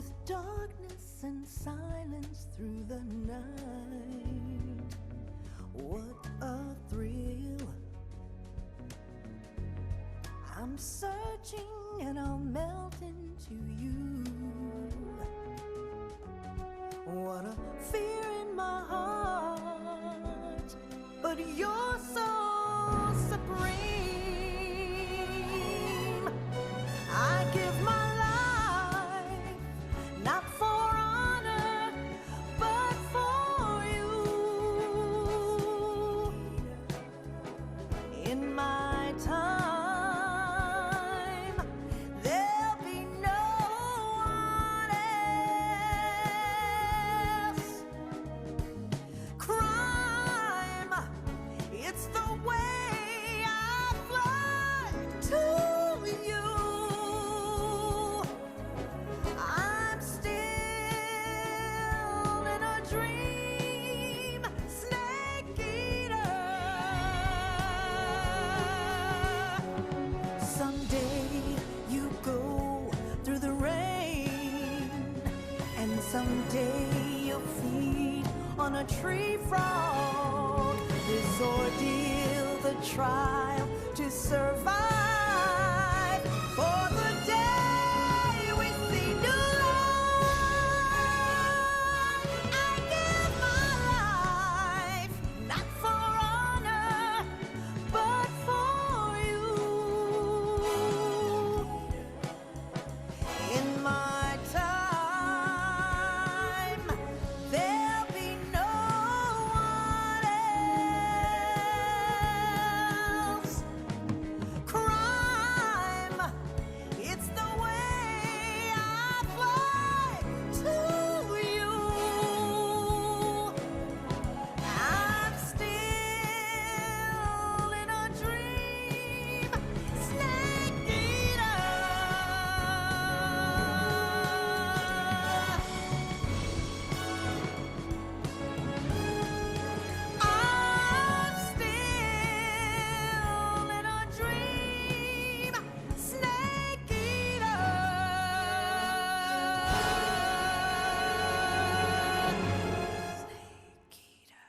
with darkness and silence through the night. What a thrill. I'm searching and I'll melt into you. What a fear in my heart, but you're so supreme. I give my life, not for honor, but for you. In my time, there'll be no one else. Crime, it's the way I fly to you. I'm still in a dream, snake eater. Someday you go through the rain, and someday you'll feed on a tree frog. This ordeal, the trial to survive, for the day we see new light. I give my life, not for honor, but for you. In my time, there'll be no one else. Crime, it's the way I fly to you. I'm still in a dream, snake eater. I'm still in a dream, snake eater. Snake eater.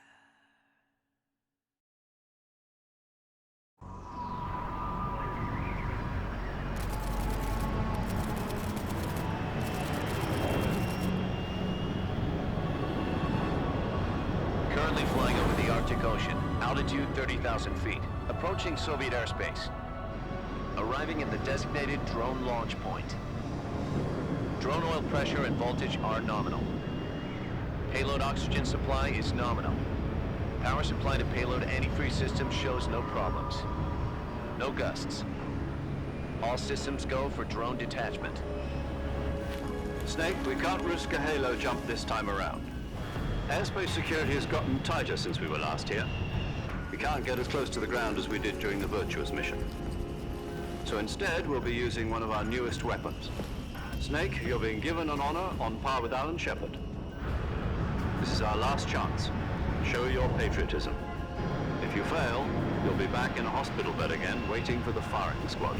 Currently flying over the Arctic Ocean, altitude 30,000 feet, approaching Soviet airspace. Arriving at the designated drone launch point. Drone oil pressure and voltage are nominal. Payload oxygen supply is nominal. Power supply to payload antifreeze system shows no problems. No gusts. All systems go for drone detachment. Snake, we can't risk a halo jump this time around. Airspace security has gotten tighter since we were last here. We can't get as close to the ground as we did during the Virtuous mission. So instead, we'll be using one of our newest weapons. Snake, you're being given an honor on par with Alan Shepard. This is our last chance. Show your patriotism. If you fail, you'll be back in a hospital bed again, waiting for the firing squad.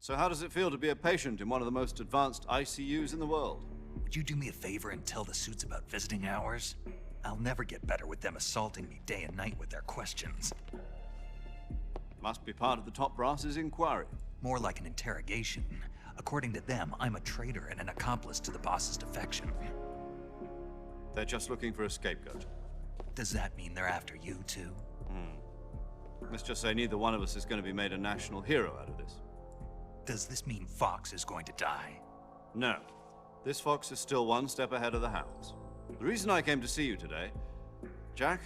So how does it feel to be a patient in one of the most advanced ICUs in the world? Would you do me a favor and tell the suits about visiting hours? I'll never get better with them assaulting me day and night with their questions. Must be part of the top brass's inquiry. More like an interrogation. According to them, I'm a traitor and an accomplice to the boss's defection. They're just looking for a scapegoat. Does that mean they're after you too? Let's just say neither one of us is going to be made a national hero out of this. Does this mean Fox is going to die? No. This fox is still one step ahead of the hounds. The reason I came to see you today, Jack,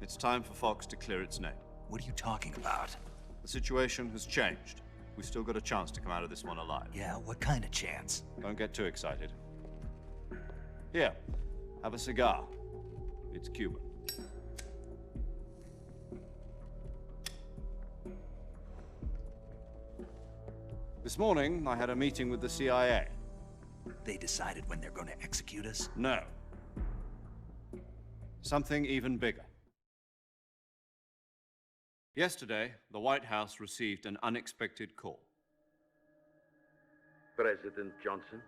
it's time for Fox to clear its name. What are you talking about? The situation has changed. We've still got a chance to come out of this one alive. Yeah, what kind of chance? Don't get too excited. Here, have a cigar. It's Cuban. This morning, I had a meeting with the CIA. They decided when they're going to execute us? No. Something even bigger. Yesterday, the White House received an unexpected call. President Johnson?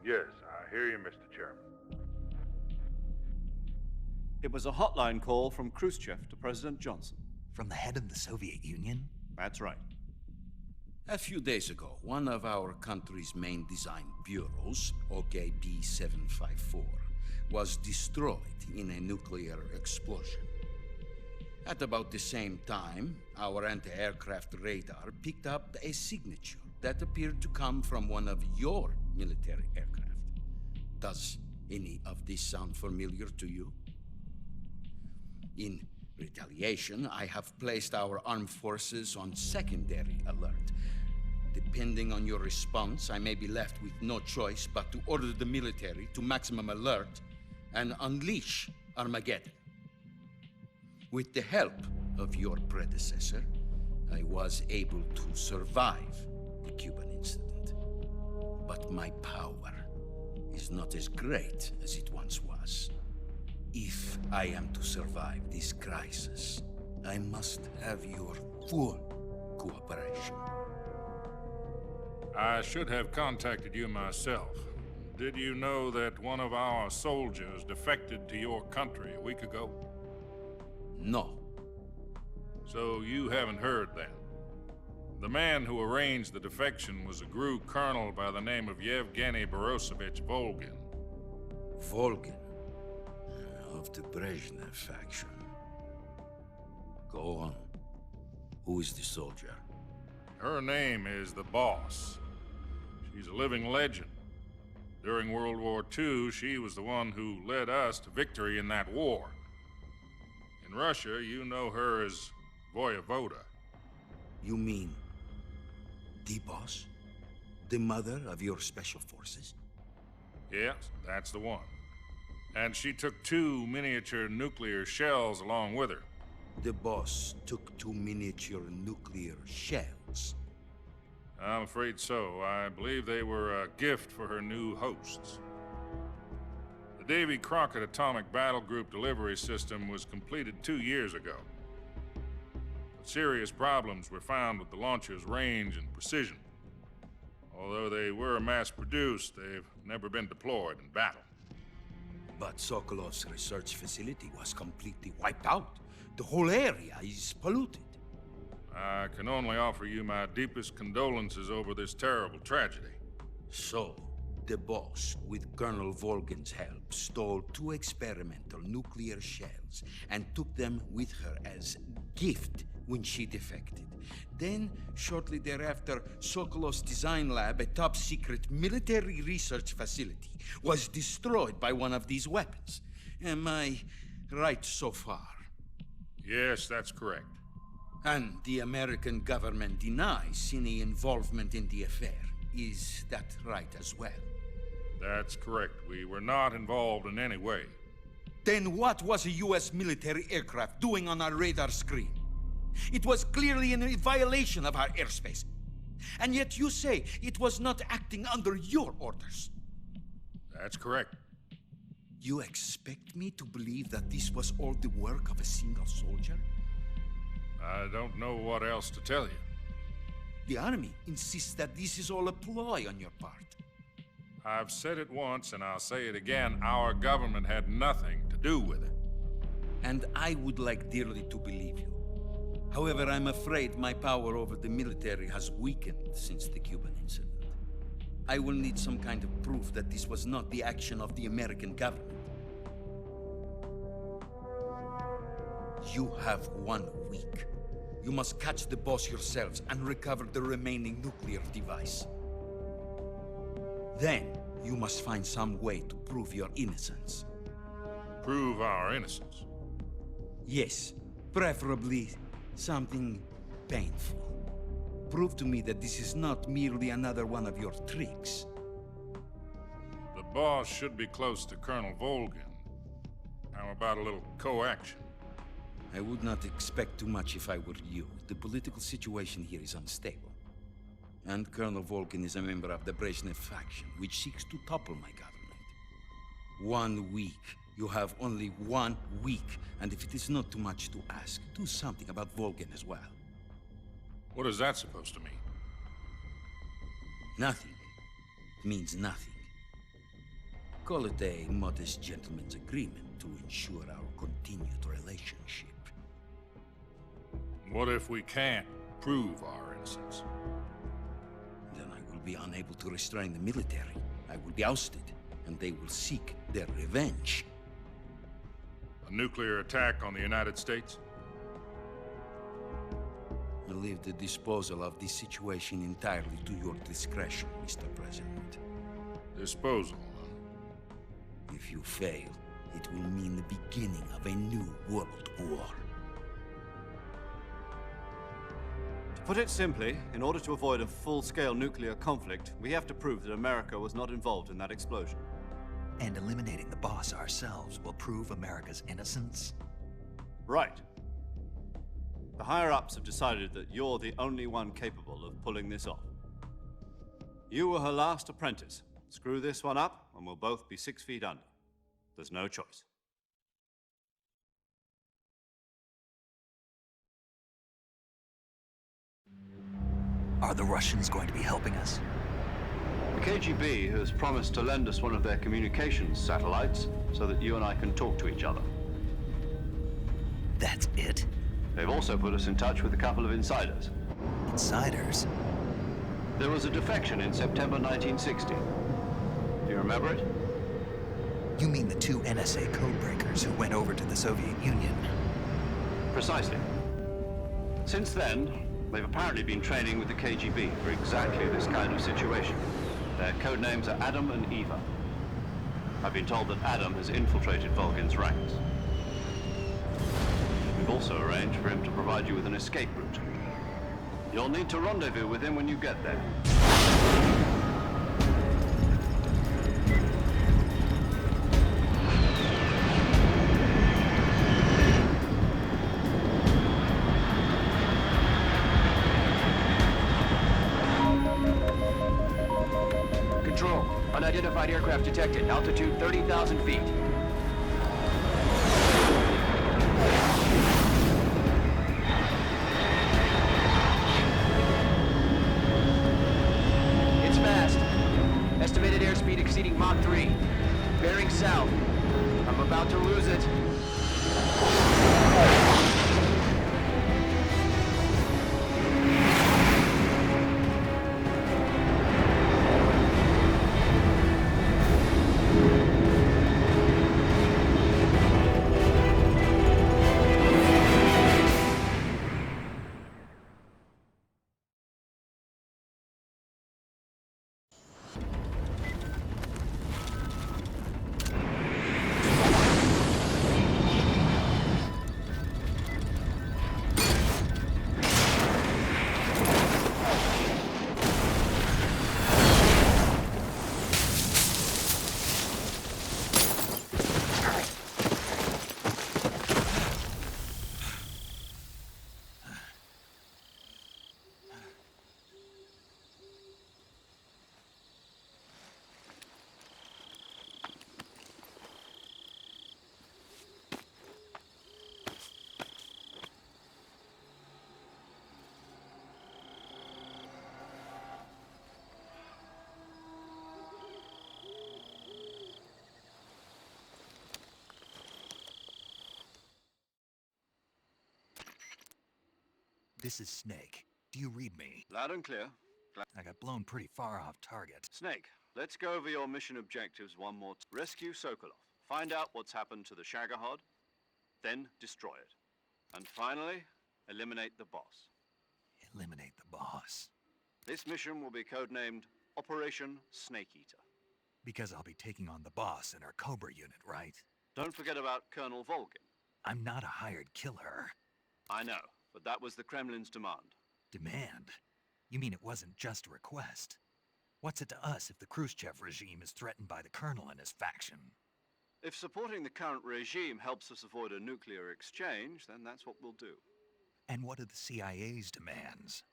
Yes, I hear you, Mr. Chairman. It was a hotline call from Khrushchev to President Johnson. From the head of the Soviet Union? That's right. A few days ago, one of our country's main design bureaus, OKB 754, was destroyed in a nuclear explosion. At about the same time, our anti-aircraft radar picked up a signature that appeared to come from one of your military aircraft. Does any of this sound familiar to you? In retaliation, I have placed our armed forces on secondary alert. Depending on your response, I may be left with no choice but to order the military to maximum alert and unleash Armageddon. With the help of your predecessor, I was able to survive the Cuban incident. But my power is not as great as it once was. If I am to survive this crisis, I must have your full cooperation. I should have contacted you myself. Did you know that one of our soldiers defected to your country a week ago? No. So you haven't heard then. The man who arranged the defection was a GRU colonel by the name of Yevgeny Borosovich Volgin. Volgin, of the Brezhnev faction. Go on. Who is the soldier? Her name is the Boss. She's a living legend. During World War II, she was the one who led us to victory in that war. In Russia, you know her as Voyevoda. You mean the boss? The mother of your special forces? Yes, that's the one. And she took 2 miniature nuclear shells along with her. The boss took 2 miniature nuclear shells. I'm afraid so. I believe they were a gift for her new hosts. The Davy Crockett Atomic Battle Group delivery system was completed 2 years ago. But serious problems were found with the launcher's range and precision. Although they were mass-produced, they've never been deployed in battle. But Sokolov's research facility was completely wiped out. The whole area is polluted. I can only offer you my deepest condolences over this terrible tragedy. So, the boss, with Colonel Volgin's help, stole 2 experimental nuclear shells and took them with her as gift when she defected. Then, shortly thereafter, Sokolov's design lab, a top-secret military research facility, was destroyed by one of these weapons. Am I right so far? Yes, that's correct. And the American government denies any involvement in the affair. Is that right as well? That's correct. We were not involved in any way. Then what was a U.S. military aircraft doing on our radar screen? It was clearly in a violation of our airspace. And yet you say it was not acting under your orders. That's correct. You expect me to believe that this was all the work of a single soldier? I don't know what else to tell you. The army insists that this is all a ploy on your part. I've said it once and I'll say it again. Our government had nothing to do with it. And I would like dearly to believe you. However, I'm afraid my power over the military has weakened since the Cuban incident. I will need some kind of proof that this was not the action of the American government. You have 1 week. You must catch the boss yourselves and recover the remaining nuclear device. Then, you must find some way to prove your innocence. Prove our innocence. Yes, preferably something painful. Prove to me that this is not merely another one of your tricks. The boss should be close to Colonel Volgin. How about a little co-action? I would not expect too much if I were you. The political situation here is unstable. And Colonel Volgin is a member of the Brezhnev faction, which seeks to topple my government. 1 week You have only 1 week, and if it is not too much to ask, do something about Volgin as well. What is that supposed to mean? Nothing. It means nothing. Call it a modest gentleman's agreement to ensure our continued relationship. What if we can't prove our innocence? Then I will be unable to restrain the military. I will be ousted, and they will seek their revenge. A nuclear attack on the United States? I leave the disposal of this situation entirely to your discretion, Mr. President. Disposal, If you fail, it will mean the beginning of a new world war. To put it simply, in order to avoid a full-scale nuclear conflict, we have to prove that America was not involved in that explosion. And eliminating the boss ourselves will prove America's innocence? Right. The higher-ups have decided that you're the only one capable of pulling this off. You were her last apprentice. Screw this one up, and we'll both be 6 feet under. There's no choice. Are the Russians going to be helping us? The KGB has promised to lend us one of their communications satellites so that you and I can talk to each other. That's it? They've also put us in touch with a couple of insiders. Insiders? There was a defection in September 1960. Do you remember it? You mean the 2 NSA codebreakers who went over to the Soviet Union? Precisely. Since then, they've apparently been training with the KGB for exactly this kind of situation. Their code names are Adam and Eva. I've been told that Adam has infiltrated Volgin's ranks. We've also arranged for him to provide you with an escape route. You'll need to rendezvous with him when you get there. Control, unidentified aircraft detected. Altitude 30,000 feet. It's fast. Estimated airspeed exceeding Mach 3. Bearing south. I'm about to lose it. This is Snake. Do you read me? Loud and clear. I got blown pretty far off target. Snake, let's go over your mission objectives one more time. Rescue Sokolov. Find out what's happened to the Shagohod, then destroy it. And finally, eliminate the boss. Eliminate the boss. This mission will be codenamed Operation Snake Eater. Because I'll be taking on the boss in our Cobra unit, right? Don't forget about Colonel Volgin. I'm not a hired killer. I know, but that was the Kremlin's demand. Demand? You mean it wasn't just a request? What's it to us if the Khrushchev regime is threatened by the Colonel and his faction? If supporting the current regime helps us avoid a nuclear exchange, then that's what we'll do. And what are the CIA's demands?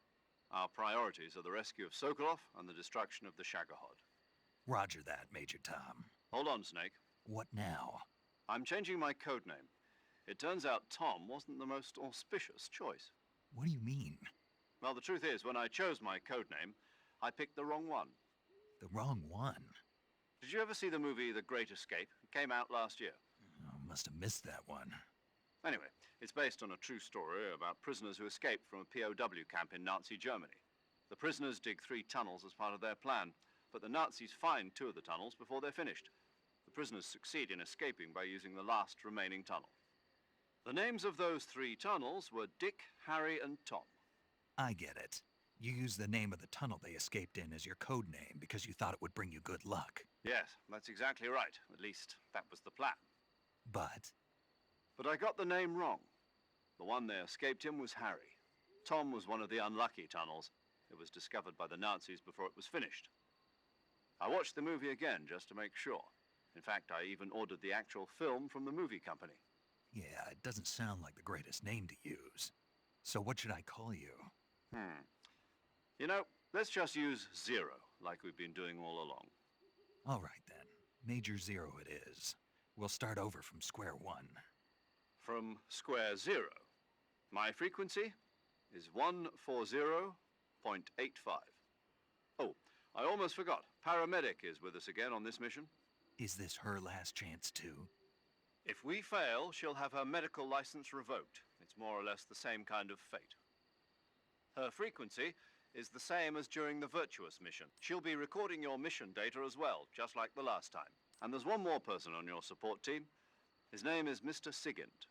Our priorities are the rescue of Sokolov and the destruction of the Shagohod. Roger that, Major Tom. Hold on, Snake. What now? I'm changing my code name. It turns out Tom wasn't the most auspicious choice. What do you mean? Well, the truth is, when I chose my code name, I picked the wrong one. The wrong one. Did you ever see the movie The Great Escape? It came out last year. Oh, must have missed that one. Anyway, it's based on a true story about prisoners who escaped from a POW camp in Nazi Germany. The prisoners dig 3 tunnels as part of their plan, but the Nazis find 2 of the tunnels before they're finished. The prisoners succeed in escaping by using the last remaining tunnel. The names of those 3 tunnels were Dick, Harry, and Tom. I get it. You used the name of the tunnel they escaped in as your code name because you thought it would bring you good luck. Yes, that's exactly right. At least, that was the plan. But But I got the name wrong. The one they escaped in was Harry. Tom was one of the unlucky tunnels. It was discovered by the Nazis before it was finished. I watched the movie again just to make sure. In fact, I even ordered the actual film from the movie company. yeah, it doesn't sound like the greatest name to use. So what should I call you? You know, let's just use Zero, like we've been doing all along. All right then. Major Zero it is. We'll start over from square one. From square 0. My frequency is 140.85. Oh, I almost forgot. Paramedic is with us again on this mission. Is this her last chance too? If we fail, she'll have her medical license revoked. It's more or less the same kind of fate. Her frequency is the same as during the Virtuous mission. She'll be recording your mission data as well, just like the last time. And there's one more person on your support team. His name is Mr. Sigint.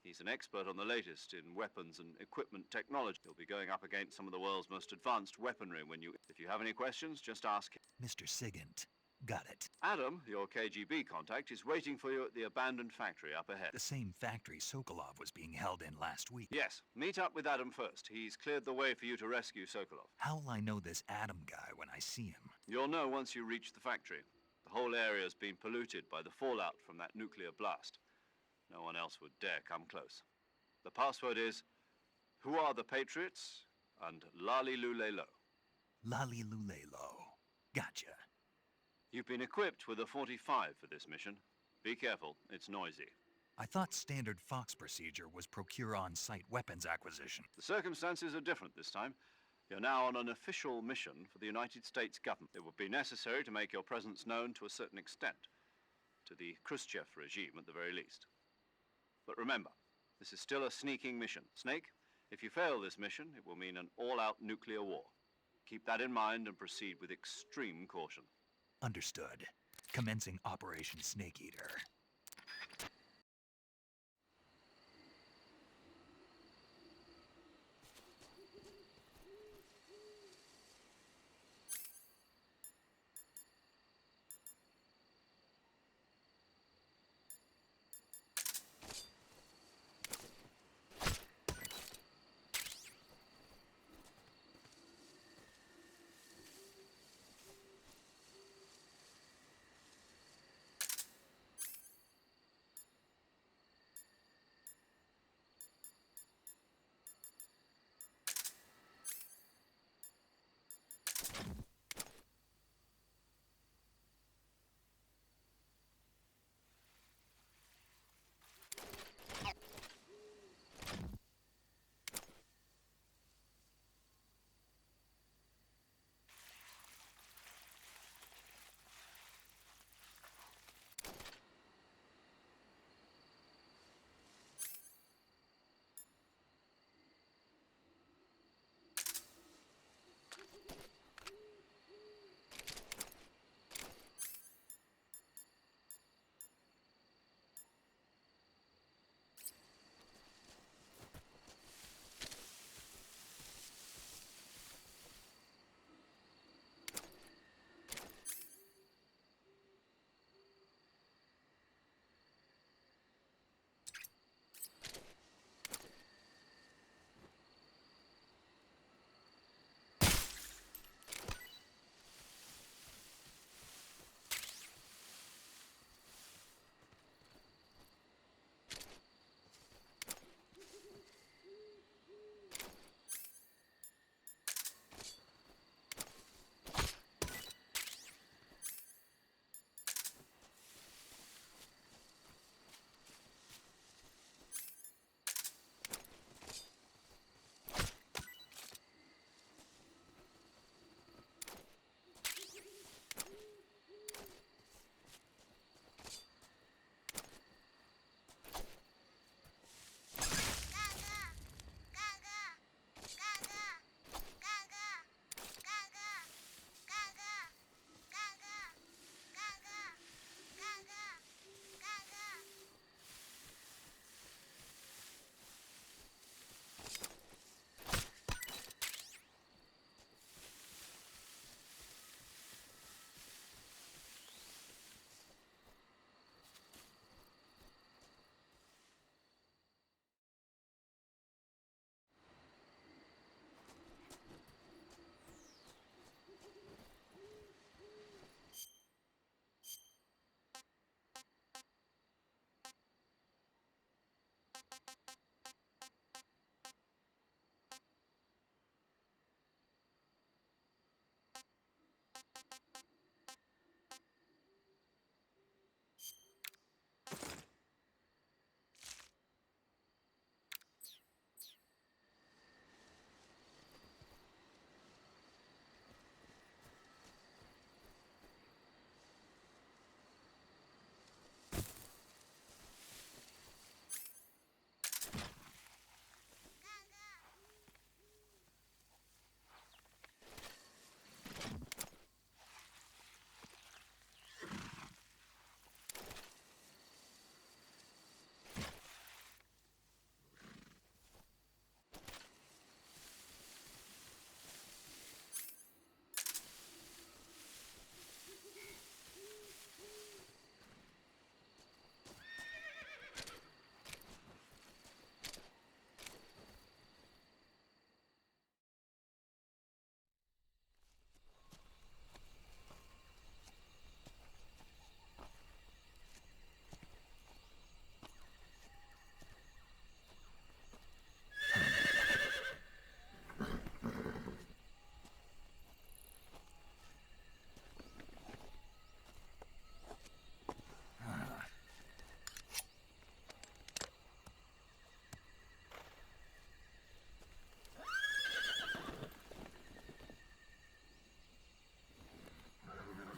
He's an expert on the latest in weapons and equipment technology. He'll be going up against some of the world's most advanced weaponry if you have any questions, just ask him. Mr. Sigint. Got it. Adam, your KGB contact, is waiting for you at the abandoned factory up ahead. The same factory Sokolov was being held in last week. Yes, meet up with Adam first. He's cleared the way for you to rescue Sokolov. How will I know this Adam guy when I see him? You'll know once you reach the factory. The whole area's been polluted by the fallout from that nuclear blast. No one else would dare come close. The password is, "Who are the Patriots?" and Lali Lulelo. Lali Lulelo. Gotcha. You've been equipped with a 45 for this mission. Be careful, it's noisy. I thought standard Fox procedure was procure on-site weapons acquisition. The circumstances are different this time. You're now on an official mission for the United States government. It would be necessary to make your presence known to a certain extent, to the Khrushchev regime at the very least. But remember, this is still a sneaking mission. Snake, if you fail this mission, it will mean an all-out nuclear war. Keep that in mind and proceed with extreme caution. Understood. Commencing Operation Snake Eater.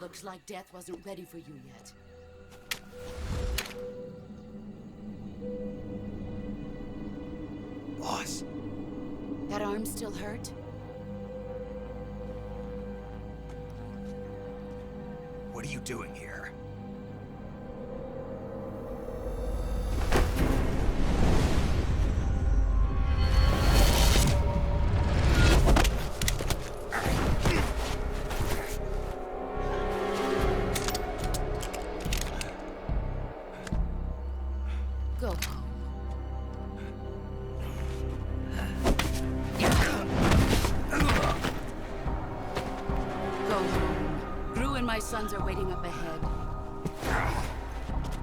Looks like death wasn't ready for you yet. Boss, That arm still hurt? what are you doing here? Go home. Go home. Gru and my sons are waiting up ahead.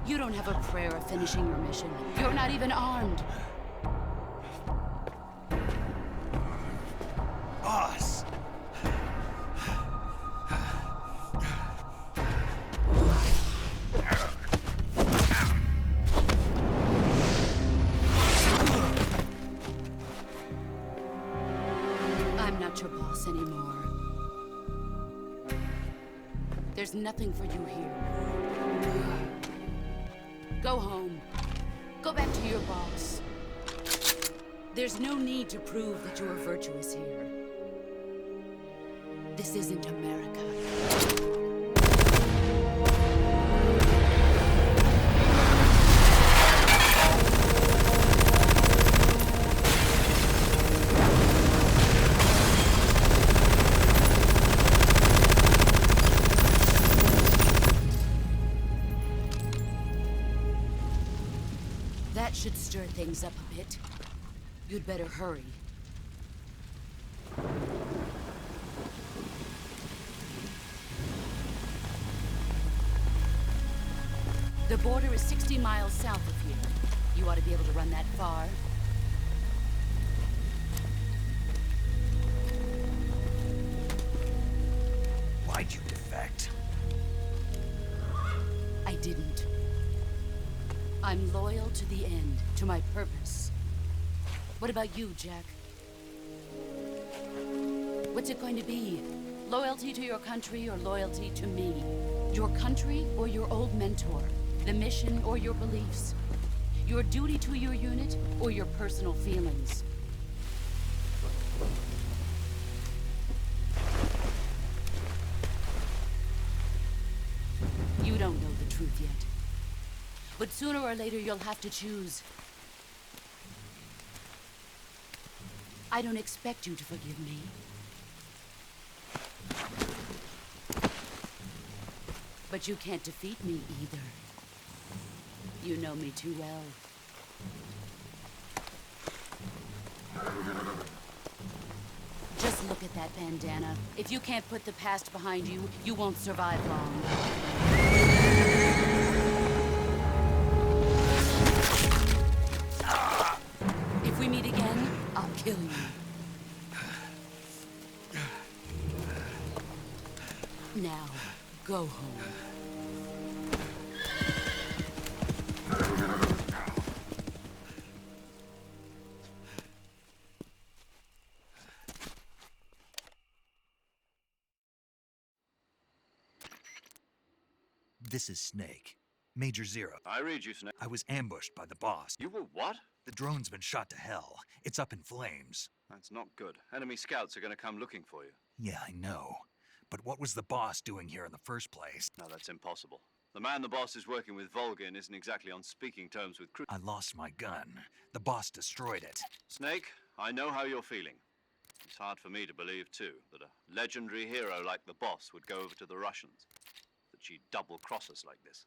You don't have a prayer of finishing your mission. You're not even armed. Boss! I'm not your boss anymore. There's nothing for you here. Go home. Go back to your boss. There's no need to prove that you are virtuous here. This isn't America. That should stir things up a bit. You'd better hurry. The border is 60 miles south of here. You ought to be able to run that far. Why'd you defect? I didn't. I'm loyal to the end, to my purpose. What about you, Jack? What's it going to be? Loyalty to your country or loyalty to me? Your country or your old mentor? The mission or your beliefs? Your duty to your unit or your personal feelings? You don't know the truth yet. But sooner or later you'll have to choose. I don't expect you to forgive me. But you can't defeat me either. You know me too well. Just look at that bandana. If you can't put the past behind you, you won't survive long. If we meet again, I'll kill you. Now, go home. This is Snake. Major Zero. I read you, Snake. I was ambushed by the boss. You were what? The drone's been shot to hell. It's up in flames. That's not good. Enemy scouts are going to come looking for you. Yeah, I know. But what was the boss doing here in the first place? No, that's impossible. The man the boss is working with, Volgin, isn't exactly on speaking terms with crew. I lost my gun. The boss destroyed it. Snake, I know how you're feeling. It's hard for me to believe, too, that a legendary hero like the boss would go over to the Russians. That she'd double-cross us like this.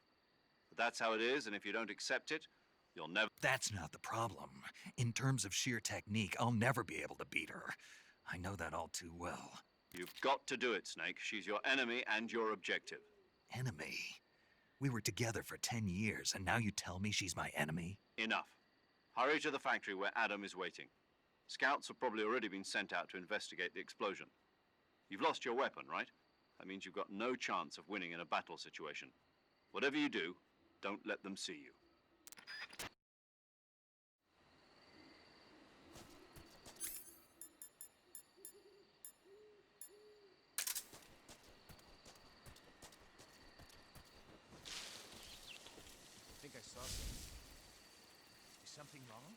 But that's how it is, and if you don't accept it, you'll never... That's not the problem. In terms of sheer technique, I'll never be able to beat her. I know that all too well. You've got to do it, Snake. She's your enemy and your objective. Enemy? We were together for 10 years, and now you tell me she's my enemy? Enough. Hurry to the factory where Adam is waiting. Scouts have probably already been sent out to investigate the explosion. You've lost your weapon, right? That means you've got no chance of winning in a battle situation. Whatever you do, don't let them see you. something wrong?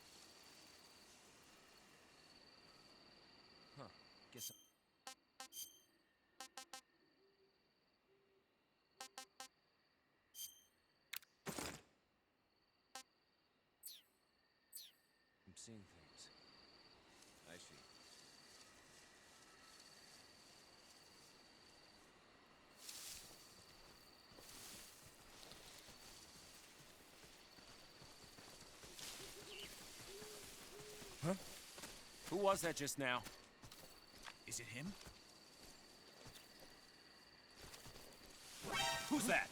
Huh. Guess. I'm seeing things. I see. Huh? Who was that just now? Is it him? Who's that?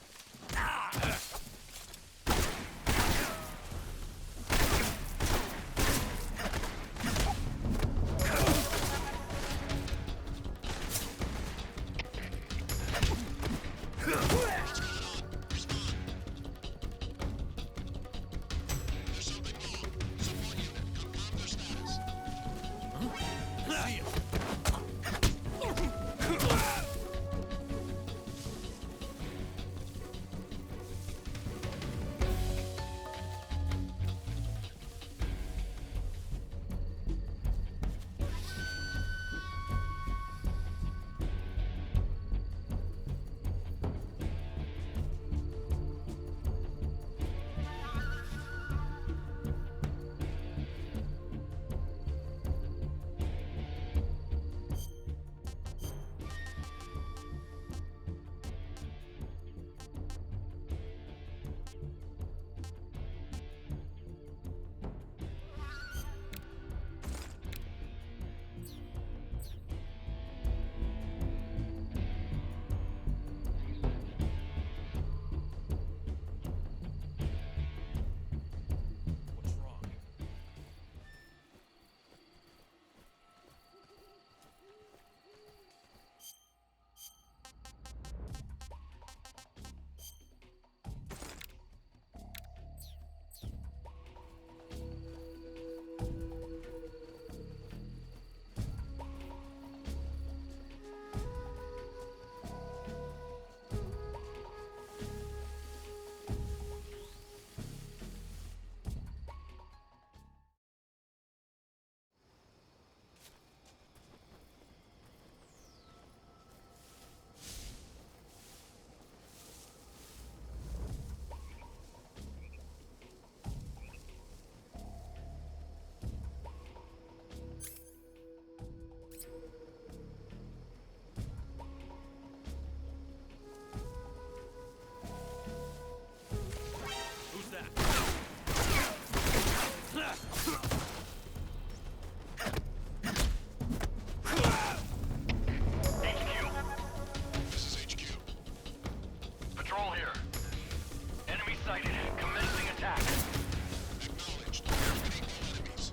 What's wrong? Who's that? This is HQ. Patrol here. Enemy sighted. Commencing attack. Acknowledged. Eliminate all enemies.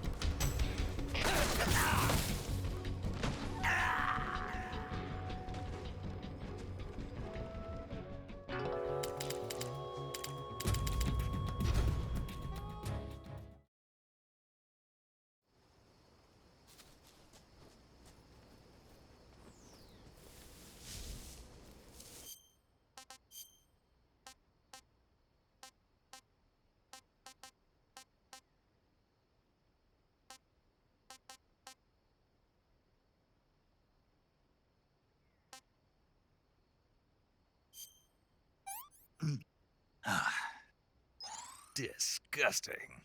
Disgusting.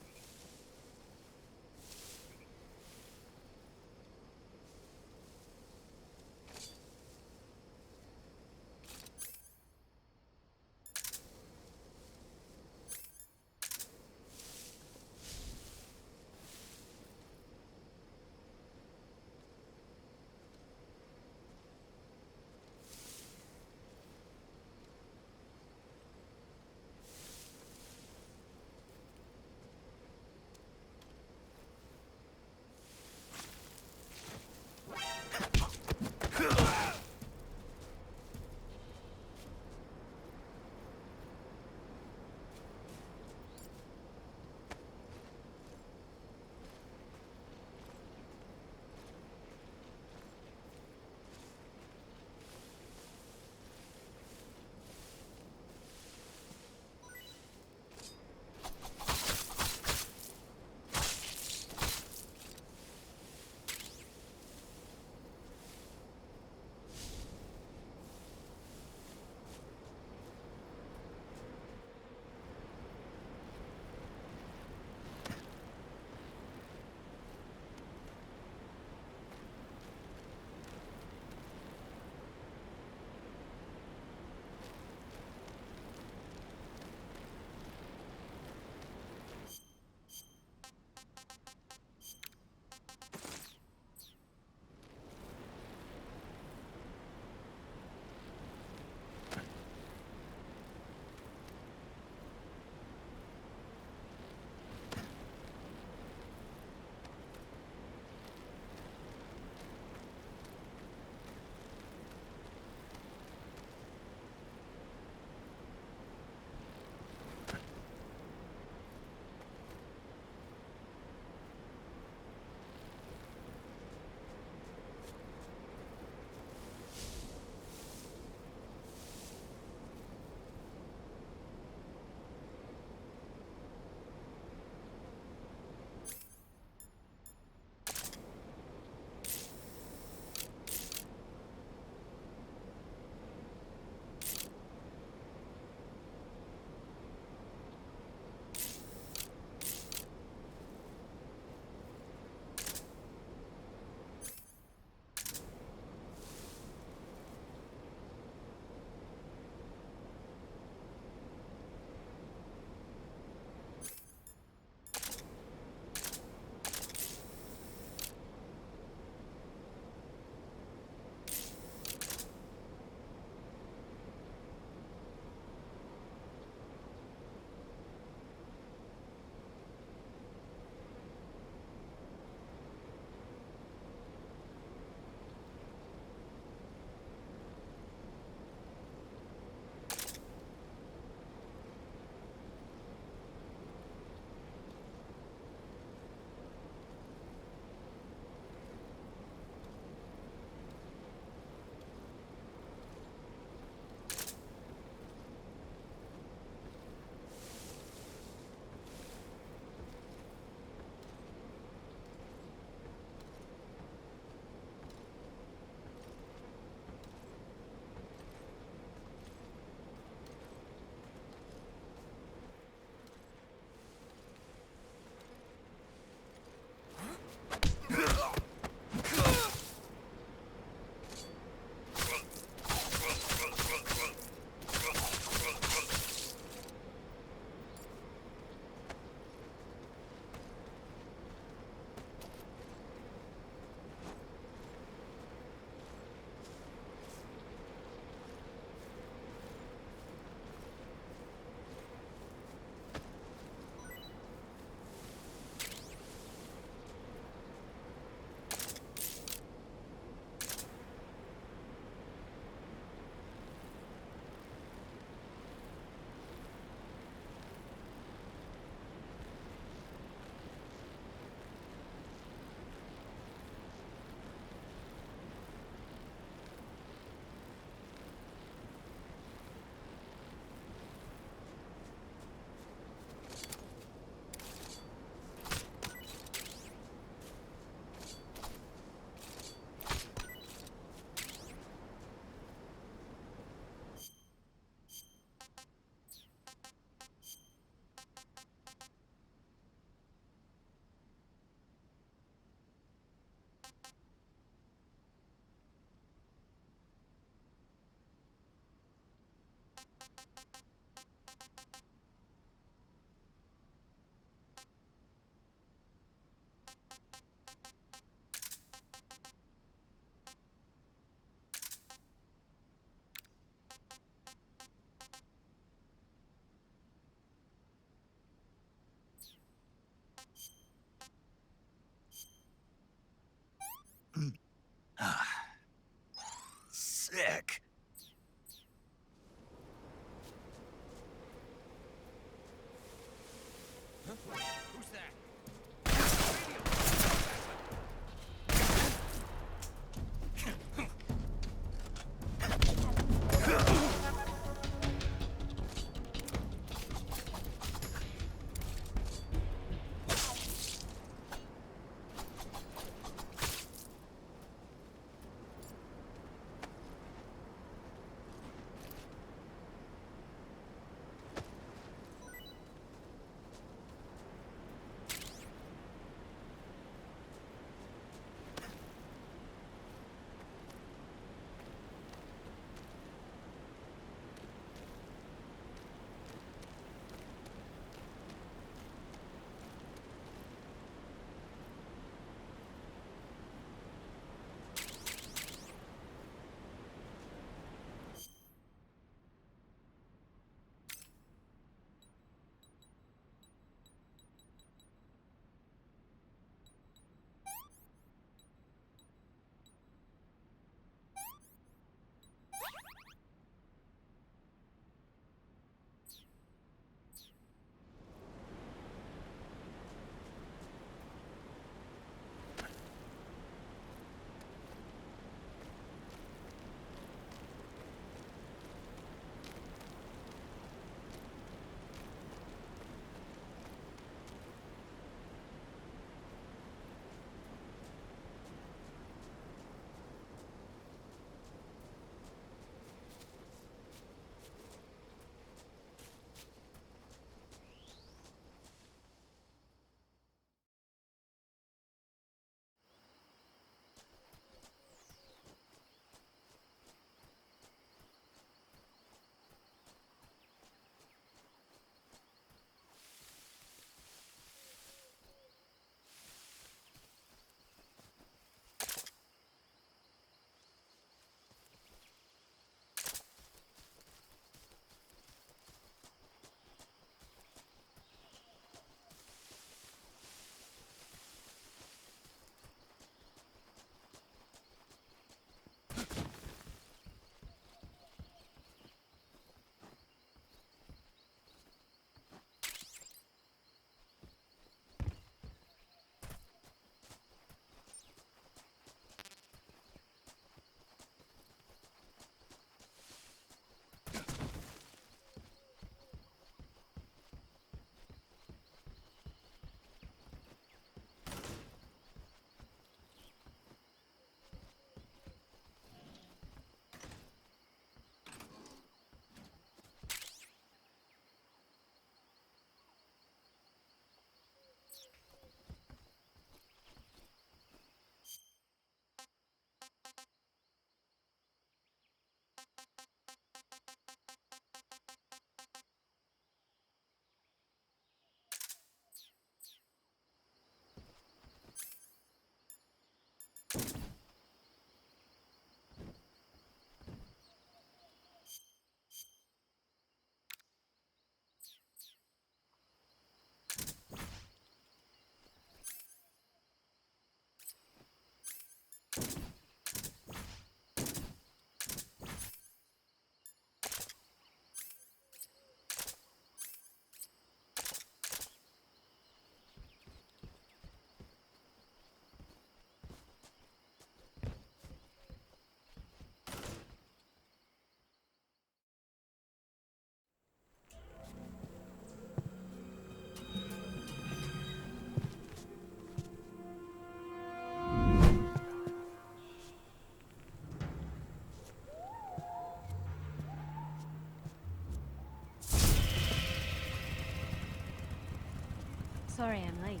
Sorry I'm late.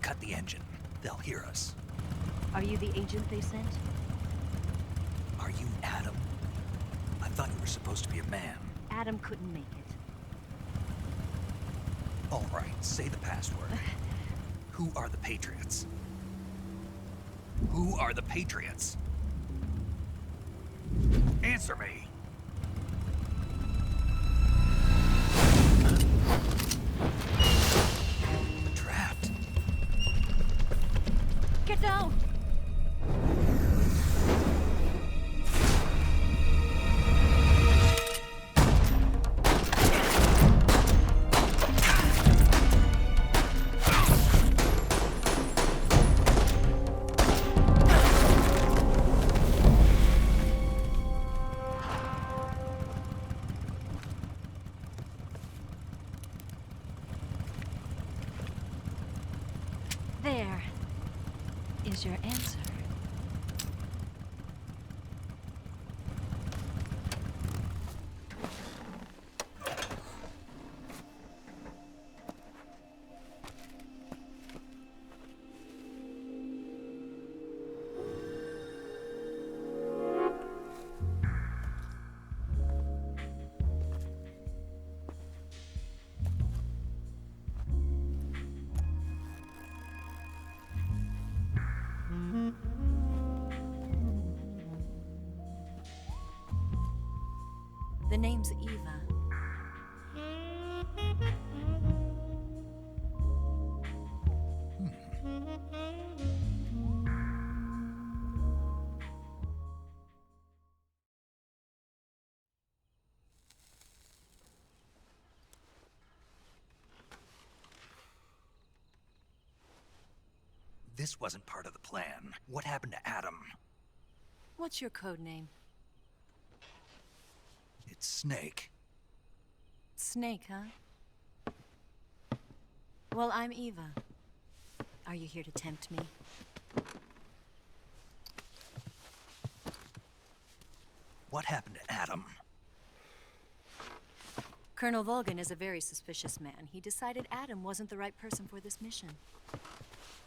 Cut the engine. They'll hear us. Are you the agent they sent? Are you Adam? I thought you were supposed to be a man. Adam couldn't make it. All right, say the password. Who are the Patriots? Who are the Patriots? Answer me! Trapped. Get down! There is your answer. The name's Eva. This wasn't part of the plan. What happened to Adam? What's your code name? It's Snake. Snake, huh? Well, I'm Eva. Are you here to tempt me? What happened to Adam? Colonel Volgan is a very suspicious man. He decided Adam wasn't the right person for this mission.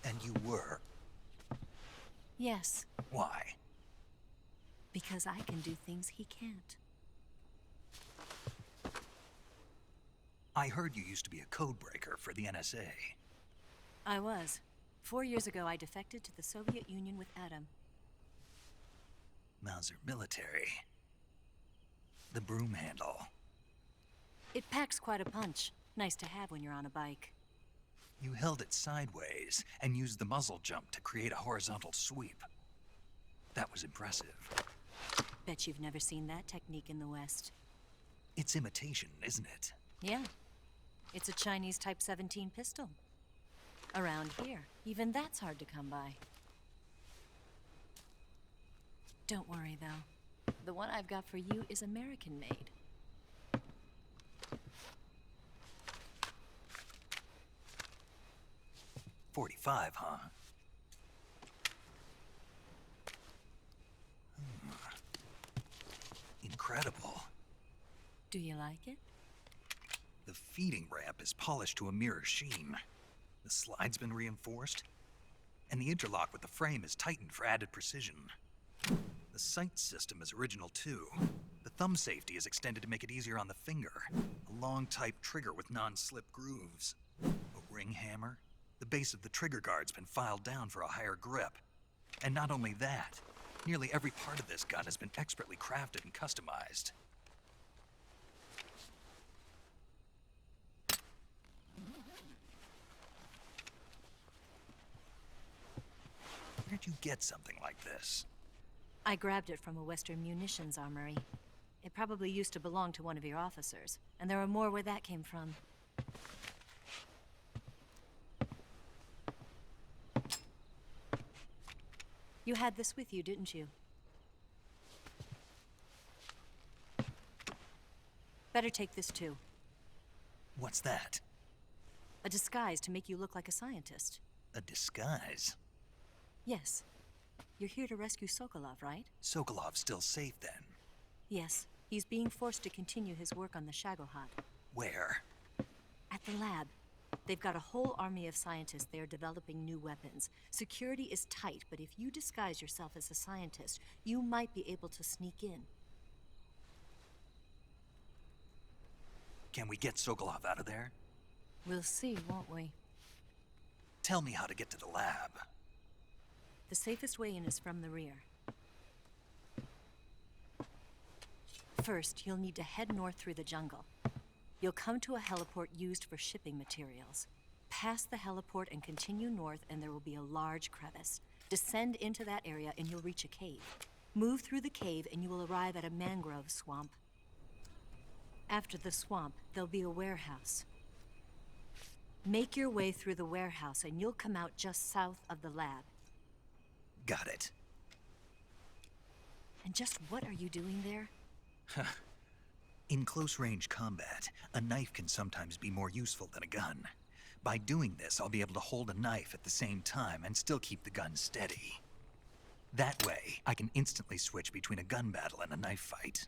And you were? Yes, Why? because I can do things he can't. I heard you used to be a codebreaker for the NSA. I was. 4 years ago, I defected to the Soviet Union with Adam. Mauser military. The broom handle. It packs quite a punch. Nice to have when you're on a bike. You held it sideways and used the muzzle jump to create a horizontal sweep. That was impressive. Bet you've never seen that technique in the West. It's imitation, isn't it? Yeah. It's a Chinese Type 17 pistol. Around here, even that's hard to come by. Don't worry, though. The one I've got for you is American-made. .45, huh? Incredible. Do you like it? The feeding ramp is polished to a mirror sheen. The slide's been reinforced, and the interlock with the frame is tightened for added precision. The sight system is original too. The thumb safety is extended to make it easier on the finger. A long type trigger with non-slip grooves. A ring hammer. The base of the trigger guard's been filed down for a higher grip. And not only that, nearly every part of this gun has been expertly crafted and customized. Where'd you get something like this? I grabbed it from a Western munitions armory. It probably used to belong to one of your officers, and there are more where that came from. You had this with you, didn't you? Better take this too. What's that? A disguise to make you look like a scientist. A disguise? Yes. You're here to rescue Sokolov, right? Sokolov's still safe then? Yes. He's being forced to continue his work on the Shagohod. Where? At the lab. They've got a whole army of scientists there developing new weapons. Security is tight, but if you disguise yourself as a scientist, you might be able to sneak in. Can we get Sokolov out of there? We'll see, won't we? Tell me how to get to the lab. The safest way in is from the rear. First, you'll need to head north through the jungle. You'll come to a heliport used for shipping materials. Pass the heliport and continue north, and there will be a large crevice. Descend into that area and you'll reach a cave. Move through the cave and you will arrive at a mangrove swamp. After the swamp, there'll be a warehouse. Make your way through the warehouse and you'll come out just south of the lab. Got it. And just what are you doing there? In close-range combat, a knife can sometimes be more useful than a gun. By doing this, I'll be able to hold a knife at the same time and still keep the gun steady. That way, I can instantly switch between a gun battle and a knife fight.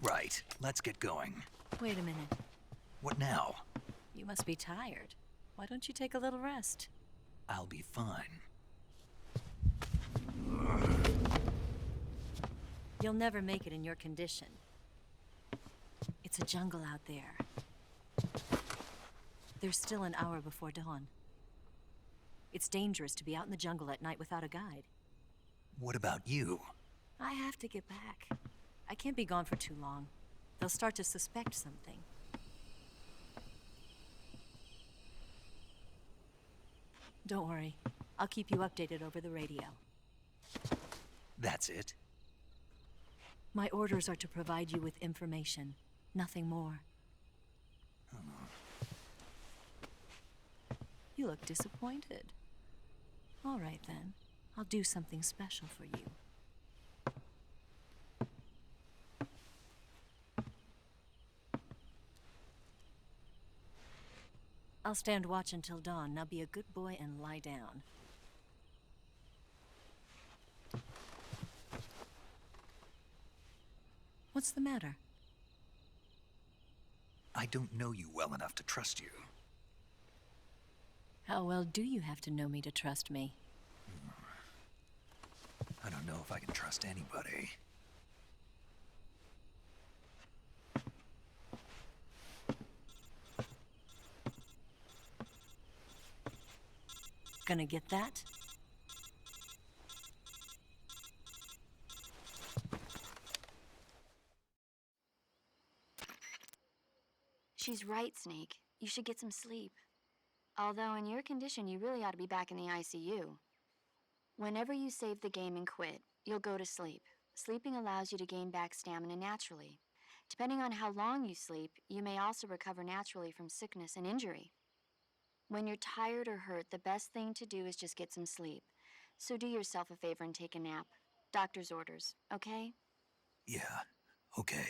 Right, let's get going. Wait a minute. What now? You must be tired. Why don't you take a little rest? I'll be fine. You'll never make it in your condition. It's a jungle out there. There's still an hour before dawn. It's dangerous to be out in the jungle at night without a guide. What about you? I have to get back. I can't be gone for too long. They'll start to suspect something. Don't worry. I'll keep you updated over the radio. That's it? My orders are to provide you with information, nothing more. You look disappointed. All right, then. I'll do something special for you. I'll stand watch until dawn. Now be a good boy and lie down. What's the matter? I don't know you well enough to trust you. How well do you have to know me to trust me? I don't know if I can trust anybody. Gonna get that? She's right, Snake. You should get some sleep. Although in your condition, you really ought to be back in the ICU. Whenever you save the game and quit, you'll go to sleep. Sleeping allows you to gain back stamina naturally. Depending on how long you sleep, you may also recover naturally from sickness and injury. When you're tired or hurt, the best thing to do is just get some sleep. So do yourself a favor and take a nap. Doctor's orders, okay? Yeah, okay.